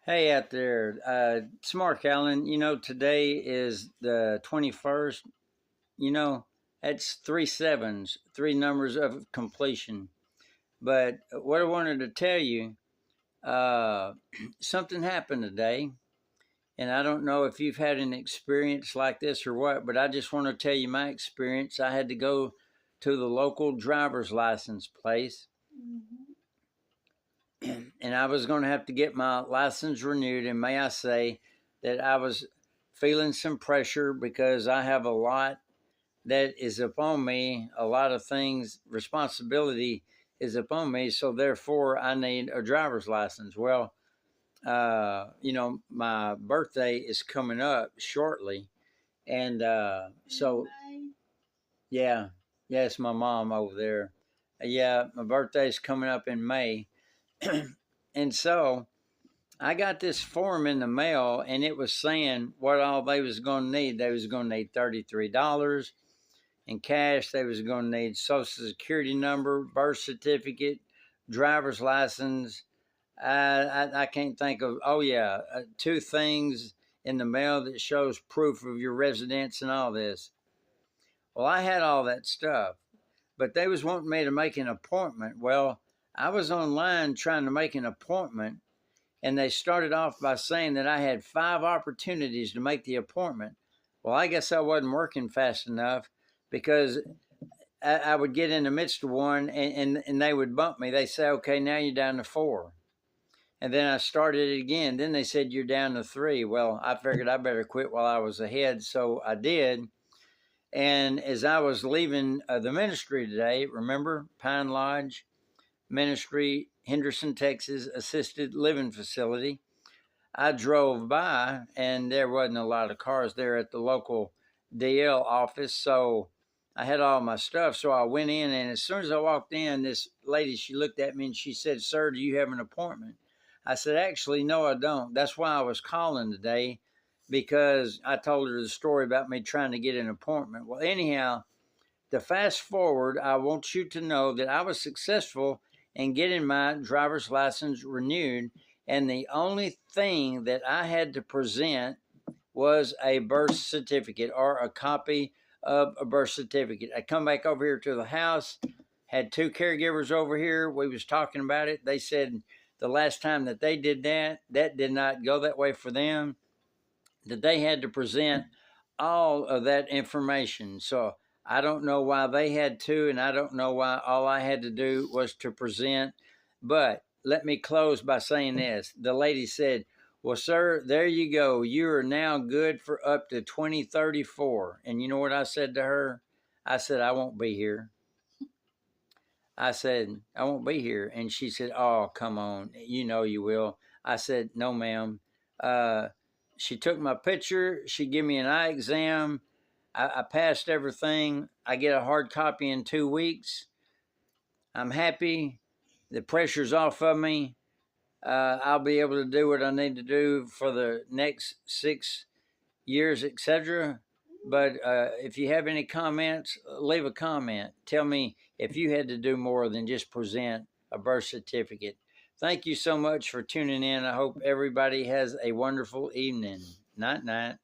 Hey out there, it's Mark Allen. Today is the 21st. You know, that's three sevens, three numbers of completion. But what I wanted to tell you, uh, something happened today, and I don't know if you've had an experience like this or what, but I just want to tell you my experience. I had to go to the local driver's license place, and I was going to have to get my license renewed. And may I say that I was feeling some pressure because I have a lot that is upon me, a lot of things, responsibility is upon me. So therefore, I need a driver's license. Well, my birthday is coming up shortly. And so, yeah, yeah, it's my mom over there. Yeah, my birthday's coming up in May. And so I got this form in the mail, and it was saying what all they was going to need. They was going to need $33 in cash. They was going to need Social Security number, birth certificate, driver's license. I can't think of. Oh yeah, two things in the mail that shows proof of your residence and all this. Well, I had all that stuff, but they was wanting me to make an appointment. Well, I was online trying to make an appointment, and they started off by saying that I had 5 opportunities to make the appointment. Well, I guess I wasn't working fast enough because I would get in the midst of one and they would bump me. They say, okay, now you're down to 4. And then I started it again. Then they said, you're down to 3. Well, I figured I better quit while I was ahead. So I did. And as I was leaving the ministry today, remember Pine Lodge Ministry, Henderson, Texas, assisted living facility, I drove by and there wasn't a lot of cars there at the local DL office. So I had all my stuff. So I went in, and as soon as I walked in, this lady, she looked at me and she said, sir, do you have an appointment? I said, actually, no, I don't. That's why I was calling today, because I told her the story about me trying to get an appointment. Well, anyhow, to fast forward, I want you to know that I was successful in getting my driver's license renewed. And the only thing that I had to present was a birth certificate, or a copy of a birth certificate. I come back over here to the house, had 2 caregivers over here. We was talking about it. They said the last time that they did that, that did not go that way for them, that they had to present all of that information. So I don't know why they had to, and I don't know why all I had to do was to present. But let me close by saying this. The lady said, well, sir, there you go. You are now good for up to 2034. And you know what I said to her? I said, I won't be here. I said, I won't be here. And she said, oh, come on. You know you will. I said, no, ma'am. She took my picture. She gave me an eye exam. I passed everything. I get a hard copy in 2 weeks. I'm happy. The pressure's off of me. I'll be able to do what I need to do for the next 6 years, etc. But if you have any comments, leave a comment. Tell me if you had to do more than just present a birth certificate. Thank you so much for tuning in. I hope everybody has a wonderful evening. Night, night.